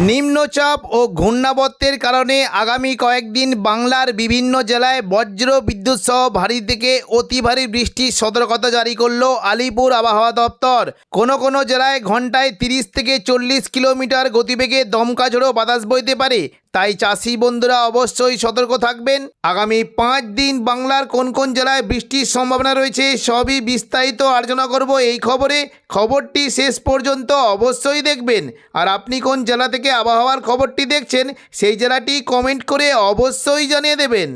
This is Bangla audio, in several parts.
নিম্নচাপ ও ঘূর্ণাবর্তের কারণে আগামী কয়েকদিন বাংলার বিভিন্ন জেলায় বজ্র বিদ্যুৎ সহ ভারী থেকে অতি ভারী বৃষ্টির সতর্কতা জারি করলো আলিপুর আবহাওয়া দপ্তর। কোনো জেলায় ঘন্টায় 30 থেকে 40 কিলোমিটার গতিবেগে দমকা ঝোড়ো বাতাস বইতে পারে, তাই চাষি বন্ধুরা অবশ্যই সতর্ক থাকবেন। আগামী 5 দিন বাংলার কোন জেলায় বৃষ্টির সম্ভাবনা রয়েছে সবই বিস্তারিত আলোচনা করব এই খবরটি শেষ পর্যন্ত অবশ্যই দেখবেন। আর আপনি কোন জেলা থেকে আবহাওয়ার খবরটি দেখছেন সেই জেলাটি কমেন্ট করে অবশ্যই জানিয়ে দেবেন।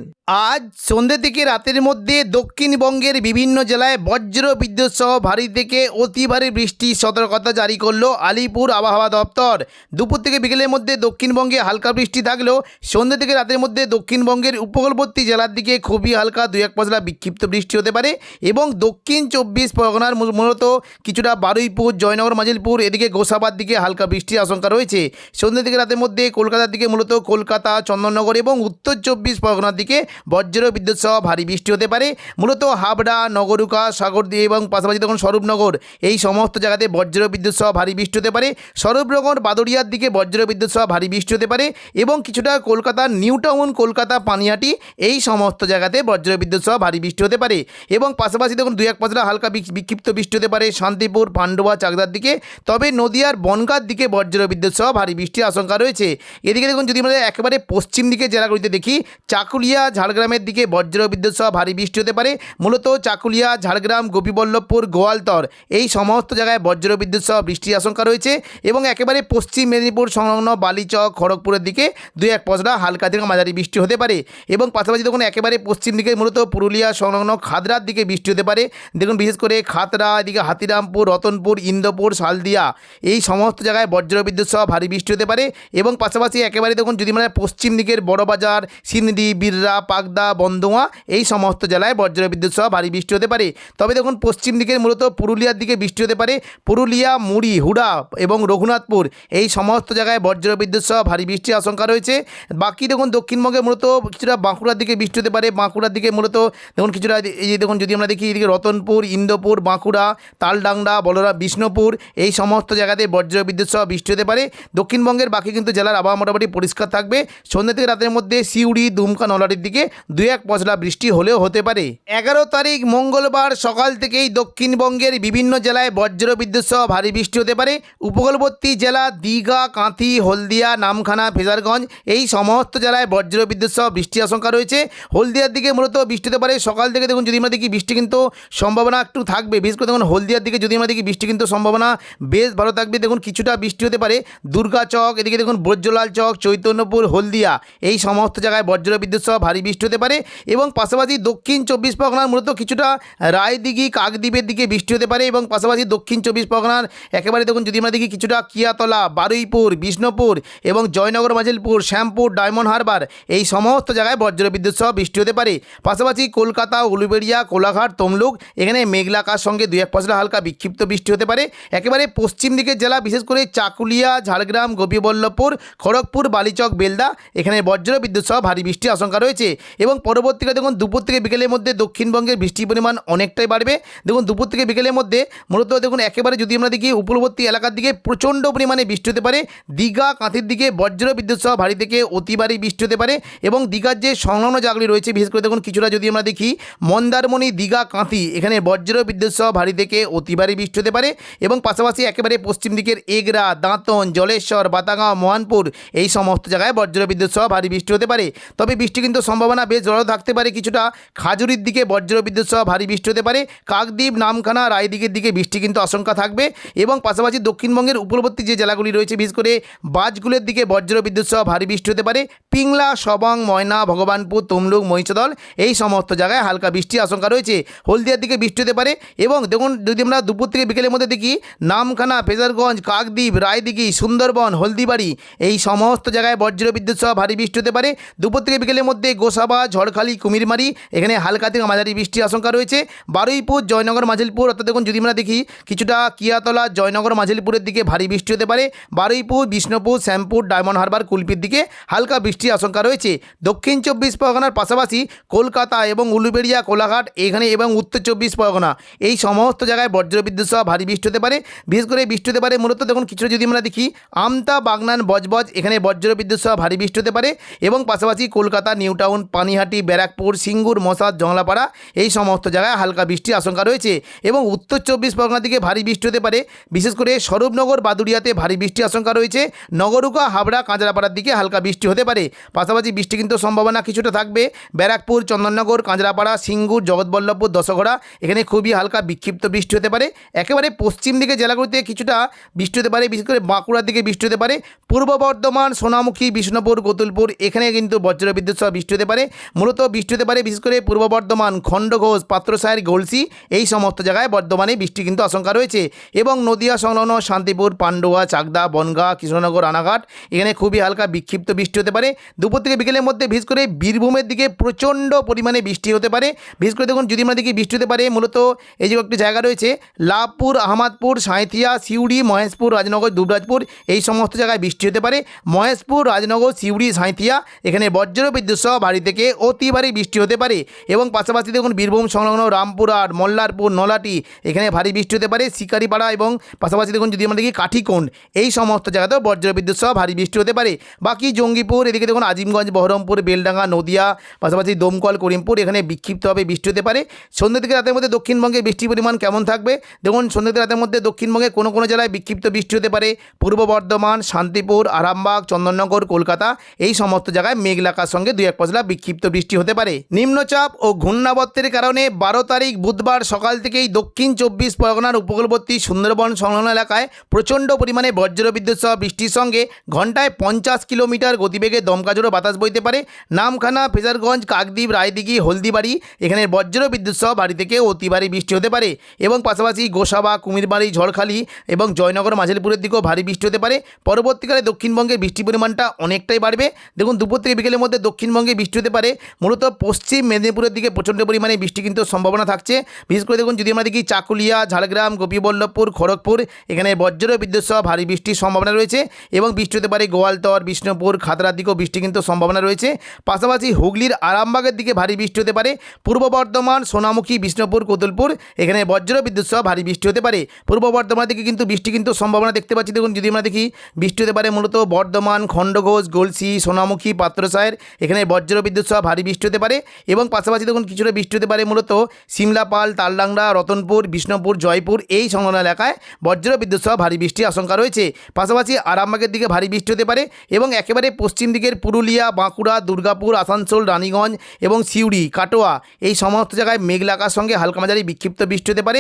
আজ সন্ধ্যে থেকে রাতের মধ্যে দক্ষিণবঙ্গের বিভিন্ন জেলায় বজ্র বিদ্যুৎ সহ ভারী থেকে অতি ভারী বৃষ্টির সতর্কতা জারি করলো আলিপুর আবহাওয়া দপ্তর। দুপুর থেকে বিকেলের মধ্যে দক্ষিণবঙ্গে হালকা বৃষ্টি থাকলেও সন্ধ্যে থেকে রাতের মধ্যে দক্ষিণবঙ্গের উপকূলবর্তী জেলার দিকে খুবই হালকা 2-1 পশলা বিক্ষিপ্ত বৃষ্টি হতে পারে এবং দক্ষিণ 24 পরগনার মূলত কিছুটা বারুইপুর, জয়নগর, মাজিলপুর এদিকে গোসাবার দিকে হালকা বৃষ্টির আশঙ্কা রয়েছে। সন্ধ্যে থেকে রাতের মধ্যে কলকাতার দিকে মূলত কলকাতা, চন্দননগর এবং উত্তর 24 পরগনার দিকে বজ্র বিদ্যুৎ সহ ভারী বৃষ্টি হতে পারে। মূলত হাবড়া, নগরুকা, সাগরদিঘি এবং পাশাপাশি তখন স্বরূপনগর এই সমস্ত জায়গাতে বজ্র বিদ্যুৎ সহ ভারী বৃষ্টি হতে পারে। স্বরূপনগর, বাদুড়িয়ার দিকে বজ্র বিদ্যুৎ সহ ভারী বৃষ্টি হতে পারে এবং কিছুটা কলকাতার নিউ টাউন, কলকাতা, পানিহাটি এই সমস্ত জায়গাতে বজ্র বিদ্যুৎ সহ ভারী বৃষ্টি হতে পারে এবং পাশাপাশি দেখুন 2-1 পশলা হালকা বিক্ষিপ্ত বৃষ্টি হতে পারে শান্তিপুর, পান্ডুয়া, চাকদার দিকে। তবে নদিয়ার বনগাঁর দিকে বজ্র বিদ্যুৎ সহ ভারী বৃষ্টির আশঙ্কা রয়েছে। এদিকে দেখুন যদি আমরা একেবারে পশ্চিম দিকে জেলাগুলিতে দেখি, চাকুলিয়া, ঝাড়গ্রামের দিকে বজ্র বিদ্যুৎ সহ ভারী বৃষ্টি হতে পারে। মূলত চাকুলিয়া, ঝাড়গ্রাম, গোপীবল্লভপুর, গোয়ালতর এই সমস্ত জায়গায় বজ্র বিদ্যুৎ সহ বৃষ্টির আশঙ্কা রয়েছে এবং একেবারে পশ্চিম মেদিনীপুর সংলগ্ন বালিচক, খড়গপুরের দিকে 2-1 পশলা হালকা থেকে মাঝারি বৃষ্টি হতে পারে এবং পাশাপাশি দেখুন একেবারে পশ্চিম দিকে মূলত পুরুলিয়া সংলগ্ন খাদরার দিকে বৃষ্টি হতে পারে। দেখুন বিশেষ করে খাতড়া, এদিকে হাতিরামপুর, রতনপুর, ইন্দোপুর, শালদিয়া এই সমস্ত জায়গায় বজ্র বিদ্যুৎ সহ ভারী বৃষ্টি হতে পারে এবং পাশাপাশি একেবারে দেখুন যদি আমরা পশ্চিম দিকের বড়বাজার, সিন্দি, বিররা, পাকদা, বন্দোয়া এই সমস্ত জেলায় বজ্র বিদ্যুৎ সহ ভারী বৃষ্টি হতে পারে। তবে দেখুন পশ্চিম দিকের মূলত পুরুলিয়ার দিকে বৃষ্টি হতে পারে। পুরুলিয়া, মুড়ি, হুড়া এবং রঘুনাথপুর এই সমস্ত জায়গায় বজ্র বিদ্যুৎ সহ ভারী বৃষ্টির আশঙ্কা রয়েছে। বাকি দেখুন দক্ষিণবঙ্গে মূলত কিছুটা বাঁকুড়ার দিকে বৃষ্টি হতে পারে। বাঁকুড়ার দিকে মূলত দেখুন কিছুটা এই যে দেখুন যদি আমরা দেখি এদিকে রতনপুর, ইন্দোপুর, বাঁকুড়া, তালডাংরা, বলরা, বিষ্ণুপুর এই সমস্ত জায়গাতে বজ্র বিদ্যুৎ সহ বৃষ্টি হতে পারে। দক্ষিণবঙ্গের বাকি কিন্তু জেলার আবহাওয়া মোটামুটি পরিষ্কার থাকবে। সন্ধ্যা থেকে রাতের মধ্যে সিউড়ি, দুমকা, নলহাটির দিকে 2-1 পশলা বৃষ্টি হলেও হতে পারে। 11 তারিখ মঙ্গলবার সকাল থেকেই দক্ষিণবঙ্গের বিভিন্ন জেলায় বজ্র বিদ্যুৎ সহ ভারী বৃষ্টি হতে পারে। উপকূলবর্তী জেলা দীঘা, কাঁথি, হলদিয়া, নামখানা, ফেজারগঞ্জ এই সমস্ত জেলায় বজ্র বিদ্যুৎ সহ বৃষ্টির আশঙ্কা রয়েছে। হলদিয়ার দিকে মূলত বৃষ্টি হতে পারে সকাল থেকে। দেখুন যদি আমরা দেখি বৃষ্টি কিন্তু সম্ভাবনা একটু থাকবে, বিশেষ করে দেখুন হলদিয়ার দিকে যদি আমরা দেখি বৃষ্টি কিন্তু সম্ভাবনা বেশ ভালো থাকবে। দেখুন কিছুটা বৃষ্টি হতে পারে দুর্গাচক, এদিকে দেখুন ব্রজলাল চক, চৈতন্যপুর, হলদিয়া এই সমস্ত জায়গায় বজ্র বিদ্যুৎ সহ ভারী বৃষ্টি হতে পারে এবং পাশাপাশি দক্ষিণ 24 পরগনার মূলত কিছুটা রায়দিঘি, কাকদ্বীপের দিকে বৃষ্টি হতে পারে এবং পাশাপাশি দক্ষিণ 24 পরগনার একেবারে দেখুন যদি আমরা দেখি কিছুটা কিয়াতলা, বারুইপুর, বিষ্ণুপুর এবং জয়নগর, মাজিলপুর, শ্যামপুর, ডায়মন্ড হারবার এই সমস্ত জায়গায় বজ্র বিদ্যুৎ সহ বৃষ্টি হতে পারে। পাশাপাশি কলকাতা, উলুবেড়িয়া, কোলাঘাট, তমলুক এখানে মেঘলা আকাশ সঙ্গে 2-1 পশলা হালকা বিক্ষিপ্ত বৃষ্টি হতে পারে। একেবারে পশ্চিম দিকের জেলা বিশেষ করে চাকুলিয়া, ঝাড়গ্রাম, গোপীবল্লভপুর, খড়গপুর, বালিচক, বেলদা এখানে বজ্র বিদ্যুৎ সহ ভারী বৃষ্টির আশঙ্কা রয়েছে এবং পরবর্তীকালে দেখুন দুপুর থেকে বিকেলের মধ্যে দক্ষিণবঙ্গের বৃষ্টির পরিমাণ অনেকটাই বাড়বে। দেখুন দুপুর থেকে বিকেলের মধ্যে মূলত দেখুন একেবারে যদি আমরা দেখি উপকূলবর্তী এলাকার দিকে প্রচণ্ড পরিমাণে বৃষ্টি হতে পারে। দীঘা, কাঁথির দিকে বজ্র বিদ্যুৎ সহ ভারী থেকে অতি ভারী বৃষ্টি হতে পারে এবং দীঘার যে সংলগ্ন জায়গাগুলি রয়েছে বিশেষ করে দেখুন কিছুটা যদি আমরা দেখি মন্দারমণি, দীঘা, কাঁথি এখানে বজ্র বিদ্যুৎ সহ ভারী থেকে অতি ভারী বৃষ্টি হতে পারে এবং পাশাপাশি একেবারে পশ্চিম দিকের এগরা, দাঁতন, জলেশ্বর, বাতাগাঁও, মোহনপুর এই সমস্ত জায়গায় বজ্র বিদ্যুৎ সহ ভারী বৃষ্টি হতে পারে। তবে বৃষ্টি কিন্তু সম্ভাবনা বেশ জোরালো থাকতে পারে। কিছুটা খাজুরির দিকে বজ্র বিদ্যুৎ সহ ভারী বৃষ্টি হতে পারে। কাকদ্বীপ, নামখানা, রায়দিঘির দিকে বৃষ্টি কিন্তু আশঙ্কা থাকবে এবং পাশাপাশি দক্ষিণবঙ্গের উপকূলবর্তী যে জেলাগুলি রয়েছে বিশেষ করে বাজগুলের দিকে বজ্র বিদ্যুৎ সহ ভারী বৃষ্টি হতে পারে। পিংলা, সবং, ময়না, ভগবানপুর, তমলুক, মহিষাদল এই সমস্ত জায়গায় হালকা বৃষ্টির আশঙ্কা রয়েছে। হলদিয়ার দিকে বৃষ্টি হতে পারে এবং দেখুন যদি আমরা দুপুর থেকে বিকেলের মধ্যে দেখি নামখানা, ফেজারগঞ্জ, কাকদ্বীপ, রায়দিঘি, সুন্দরবন, হলদিবাড়ি এই সমস্ত জায়গায় বজ্র বিদ্যুৎ সহ ভারী বৃষ্টি হতে পারে। দুপুর থেকে বিকেলের মধ্যে গোসাবা, ঝড়খালি, কুমিরমারি এখানে হালকা থেকে মাঝারি বৃষ্টির আশঙ্কা রয়েছে। বারুইপুর, জয়নগর, মাজিলপুর অর্থাৎ দেখুন যদি আমরা দেখি কিছুটা কিয়াতলা, জয়নগর, মাজিলপুরের দিকে ভারী বৃষ্টি হতে পারে। বারুইপুর, বিষ্ণুপুর, শ্যামপুর, ডায়মন্ড হারবার, কুলপি শিলিগুড়ির দিকে হালকা বৃষ্টির আশঙ্কা রয়েছে। দক্ষিণ 24 পরগনার পাশাপাশি কলকাতা এবং উলুবেড়িয়া, কোলাঘাট এখানে এবং উত্তর 24 পরগনা এই সমস্ত জায়গায় বজ্রবিদ্যুৎ সহ ভারী বৃষ্টি হতে পারে। বিশেষ করে বৃষ্টি হতে পারে মূলত দেখুন কিছুটা যদি আমরা দেখি আমতা, বাগনান, বজবজ এখানে বজ্রবিদ্যুৎ সহ ভারী বৃষ্টি হতে পারে এবং পাশাপাশি কলকাতা, নিউ টাউন, পানিহাটি, ব্যারাকপুর, সিঙ্গুর, মশাদ, জংলাপাড়া এই সমস্ত জায়গায় হালকা বৃষ্টির আশঙ্কা রয়েছে। এবং উত্তর 24 পরগনার দিকে ভারী বৃষ্টি হতে পারে, বিশেষ করে স্বরূপনগর, বাদুড়িয়াতে ভারী বৃষ্টির আশঙ্কা রয়েছে। নগরুকা, হাবড়া, কাঁচরাপাড়ার দিকে হালকা বৃষ্টি হতে পারে। পাশাপাশি বৃষ্টি কিন্তু সম্ভাবনা কিছুটা থাকবে ব্যারাকপুর, চন্দননগর, কাঁচরাপাড়া, সিঙ্গুর, জগৎবল্লভপুর, দশগড়া এখানে খুবই হালকা বিক্ষিপ্ত বৃষ্টি হতে পারে। একেবারে পশ্চিম দিকে জেলাগুলিতে কিছুটা বৃষ্টি হতে পারে, বিশেষ করে বাঁকুড়ার দিকে বৃষ্টি হতে পারে। পূর্ব বর্ধমান, সোনামুখী, বিষ্ণুপুর, কতুলপুর এখানে কিন্তু বজ্রবিদ্যুৎ সহ বৃষ্টি হতে পারে। মূলত বৃষ্টি হতে পারে বিশেষ করে পূর্ব বর্ধমান, খণ্ডঘোষ, পাত্রসাহের, গলসি এই সমস্ত জায়গায় বর্ধমানে বৃষ্টি কিন্তু আশঙ্কা রয়েছে। এবং নদিয়া সংলগ্ন শান্তিপুর, পান্ডুয়া, চাকদা, বনগাঁ, কৃষ্ণনগর, রানাঘাট এখানে খুবই হালকা বিক্ষিপ্ত বৃষ্টি হতে পারে। দুপুর থেকে বিকেলের মধ্যে বিশেষ করে বীরভূমের দিকে প্রচণ্ড পরিমাণে বৃষ্টি হতে পারে। বিশেষ করে দেখুন যদি আমরা দেখি বৃষ্টি হতে পারে মূলত এই যে একটি জায়গা রয়েছে লাভপুর, আহমদপুর, সাঁইথিয়া, সিউড়ি, মহেশপুর, রাজনগর, দুবরাজপুর এই সমস্ত জায়গায় বৃষ্টি হতে পারে। মহেশপুর, রাজনগর, সিউড়ি, সাঁইথিয়া এখানে বজ্রবিদ্যুৎ সহ ভারী থেকে অতি ভারী বৃষ্টি হতে পারে। এবং পাশাপাশি দেখুন বীরভূম সংলগ্ন রামপুরহাট, মল্লারপুর, নলাটি এখানে ভারী বৃষ্টি হতে পারে। শিকারিপাড়া এবং পাশাপাশি দেখুন যদি আমরা দেখি কাঠিকোণ এই সমস্ত জায়গাতেও বজ্রবিদ্যুৎ সহ ভারী বৃষ্টি হতে পারে। বাকি জঙ্গিপুর এদিকে দেখুন আজিমগঞ্জ, বহরমপুর, বেলডাঙ্গা, নদিয়া, পাশাপাশি দমকল, করিমপুর এখানে বিক্ষিপ্তভাবে বৃষ্টি হতে পারে। সন্ধ্যা থেকে রাতের মধ্যে দক্ষিণবঙ্গে বৃষ্টির পরিমাণ কেমন থাকবে দেখুন, সন্ধ্যা থেকে রাতের মধ্যে দক্ষিণবঙ্গে কোনো কোনো জেলায় বিক্ষিপ্ত বৃষ্টি হতে পারে। পূর্ব বর্ধমান, শান্তিপুর, আরামবাগ, চন্দননগর, কলকাতা এই সমস্ত জায়গায় মেঘলাকার সঙ্গে 2-1 পশলা বিক্ষিপ্ত বৃষ্টি হতে পারে। নিম্নচাপ ও ঘূর্ণাবর্তের কারণে 12 তারিখ বুধবার সকাল থেকেই দক্ষিণ 24 পরগনার উপকূলবর্তী সুন্দরবন সংলগ্ন এলাকায় প্রচণ্ড পরিমাণে বজ্রবিদ্যুৎ সহ বৃষ্টির সঙ্গে ঘন্টায় 50 কিলোমিটার গতিবেগে দমকাজোড়ো বাতাস বইতে পারে। নামখানা, ফেজারগঞ্জ, কাকদ্বীপ, রায়দিঘি, হলদিবাড়ি এখানে বজ্রবিদ্যুৎ সহ ভারী থেকে অতি ভারী বৃষ্টি হতে পারে। এবং পাশাপাশি গোসাবা, কুমিরবাড়ি, ঝড়খালি এবং জয়নগর, মাঝেরপুরের দিকেও ভারী বৃষ্টি হতে পারে। পরবর্তীকালে দক্ষিণবঙ্গে বৃষ্টির পরিমাণটা অনেকটাই বাড়বে। দেখুন দুপুর থেকে বিকেলের মধ্যে দক্ষিণবঙ্গে বৃষ্টি হতে পারে। মূলত পশ্চিম মেদিনীপুরের দিকে প্রচণ্ড পরিমাণে বৃষ্টি কিন্তু সম্ভাবনা থাকছে। বিশেষ করে দেখুন যদি আমরা দেখি চাকুলিয়া, ঝাড়গ্রাম, গোপীবল্লভপুর, খড়গপুর এখানে বজ্রবিদ্যুৎ সহ ভারী বৃষ্টির সম্ভাবনা রয়েছে। এবং বৃষ্টি হতে পারে গোয়ালতর, বিষ্ণুপুর, খাতড়ার দিকেও বৃষ্টি কিন্তু সম্ভাবনা রয়েছে। পাশাপাশি হুগলির আরামবাগের দিকে ভারী বৃষ্টি হতে পারে। পূর্ব বর্ধমান, সোনামুখী, বিষ্ণুপুর, কতুলপুর এখানে বজ্রবিদ্যুৎ সহ ভারী বৃষ্টি হতে পারে। পূর্ব বর্ধমান দিকে কিন্তু বৃষ্টি কিন্তু সম্ভাবনা দেখতে পাচ্ছি। দেখুন যদি আমরা দেখি বৃষ্টি হতে পারে মূলত বর্ধমান, খণ্ডঘোষ, গলসি, সোনামুখী, পাত্রসাহের এখানে বজ্রবিদ্যুৎ সহ ভারী বৃষ্টি হতে পারে। এবং পাশাপাশি দেখুন কিছুটা বৃষ্টি হতে পারে মূলত সিমলাপাল, তালডাংরা, রতনপুর, বিষ্ণুপুর, জয়পুর এই সংলগ্ন এলাকায় বজ্রবিদ্যুৎ সহ ভারী বৃষ্টির আশঙ্কা রয়েছে। পাশাপাশি আরামবাগের দিকে ভারী বৃষ্টি হতে পারে। এবং একেবারে পশ্চিম দিকের পুরুলিয়া, বাঁকুড়া, দুর্গাপুর, আসানসোল, রানীগঞ্জ এবং সিউড়ি, কাটোয়া এই সমস্ত জায়গায় মেঘলাকার সঙ্গে হালকা মাঝারি বিক্ষিপ্ত বৃষ্টি হতে পারে।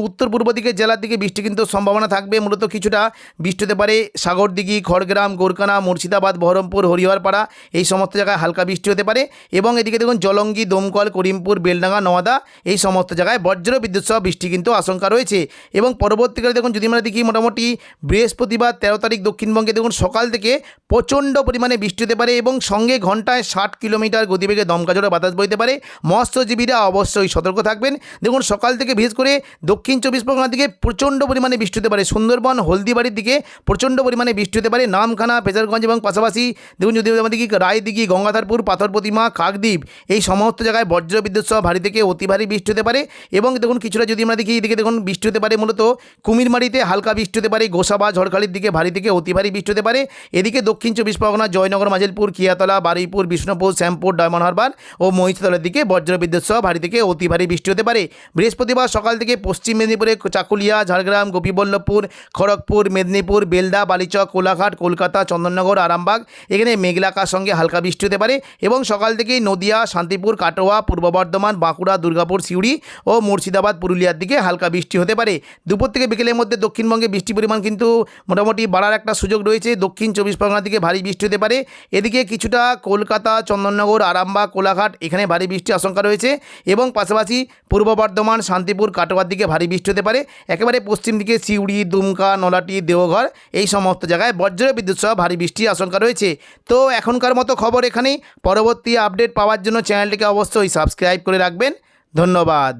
উত্তর পূর্ব দিকের জেলার দিকে বৃষ্টি কিন্তু সম্ভাবনা থাকবে। মূলত কিছুটা বৃষ্টি হতে পারে সাগরদিঘি, খড়গ্রাম, গোরকানা, মুর্শিদাবাদ, বহরমপুর, হরিহরপাড়া এই সমস্ত জায়গায় হালকা বৃষ্টি হতে পারে। এবং এদিকে দেখুন জলঙ্গি, দমকল, করিমপুর, বেলডাঙ্গা, নওয়াদা এই সমস্ত জায়গায় বজ্রবিদ্যুৎ সহ বৃষ্টি কিন্তু আশঙ্কা রয়েছে। এবং পরবর্তীকালে দেখুন যদি আমরা দেখি মোটামুটি বৃহস্পতিবার 13 তারিখ দক্ষিণবঙ্গে দেখুন সকাল থেকে প্রচণ্ড পরিমাণে বৃষ্টি হতে পারে এবং সঙ্গে ঘন্টায় 60 কিলোমিটার গতিবেগে দমকাজোড়া বাতাস বইতে পারে। মৎস্যজীবীরা অবশ্যই সতর্ক থাকবেন। দেখুন সকাল থেকে বিশেষ করে দক্ষিণ 24 পরগনার দিকে প্রচণ্ড পরিমাণে বৃষ্টি হতে পারে। সুন্দরবন, হলদিবাড়ির দিকে প্রচণ্ড পরিমাণে বৃষ্টি হতে পারে। নামখানা, ফেজারগঞ্জ এবং পাশাপাশি দেখুন যদি আমাদের কি রায়দিঘি, গঙ্গাধরপুর, পাথর প্রতিমা, কাকদ্বীপ এই সমস্ত জায়গায় বজ্রবিদ্যুৎ সহ ভারী থেকে অতি ভারী বৃষ্টি হতে পারে। এবং দেখুন কিছুটা যদি আমরা দেখি এদিকে দেখুন বৃষ্টি হতে পারে মূলত কুমিরমারিতে হালকা বৃষ্টি হতে পারে। গোসাবা, ঝড়খালির দিকে ভারী থেকে অতি ভারী বৃষ্টি হতে পারে। এদিকে দক্ষিণ 24 পরগনা জয়নগর, মাঝেরপুর, কিয়াতলা, বারুইপুর, বিষ্ণুপুর, শ্যামপুর, ডায়মন্ড হারবার ও মহিষাদলের দিকে বজ্রবিদ্যুৎ সহ ভারী থেকে অতি ভারী বৃষ্টি হতে পারে। বৃহস্পতিবার সকাল থেকে পশ্চিম মেদিনীপুরে চাকুলিয়া, ঝাড়গ্রাম, গোপীবল্লভপুর, খড়গপুর, মেদিনীপুর, বেলদা, বালিচক, কোলাঘাট, কলকাতা, চন্দননগর, আরামবাগ এখানে মেঘলাকার সঙ্গে হালকা বৃষ্টি হতে পারে। এবং সকাল থেকেই নদিয়া, শান্তিপুর, কাটোয়া, পূর্ব বর্ধমান, বাঁকুড়া, দুর্গাপুর, সিউড়ি ও মুর্শিদাবাদ, পুরুলিয়ার দিকে হালকা বৃষ্টি হতে পারে। দুপুর থেকে বিকেলের মধ্যে দক্ষিণবঙ্গে বৃষ্টির পরিমাণ কিন্তু মোটামুটি বাড়ার একটা সুযোগ রয়েছে। দক্ষিণ 24 পরগনার দিকে ভারী বৃষ্টি হতে পারে। এদিকে কিছুটা কলকাতা, চন্দননগর, আরামবাগ, কোলাঘাট এখানে ভারী বৃষ্টির আশঙ্কা রয়েছে। এবং পাশাপাশি পূর্ব বর্ধমান, শান্তিপুর, কাটোয়ার দিকে ভারী বৃষ্টি হতে পারে। একেবারে পশ্চিম দিকে সিউড়ি, দুমকা, নলাটি, দেওঘর এই সমস্ত জায়গায় বজ্রবিদ্যুৎ সহ ভারী বৃষ্টির আশঙ্কা রয়েছে। তো এখনকার মতো খবর এখানেই। পরবর্তী আপডেট পাওয়ার জন্য চ্যানেলটিকে অবশ্যই সাবস্ক্রাইব করে রাখবেন। ধন্যবাদ।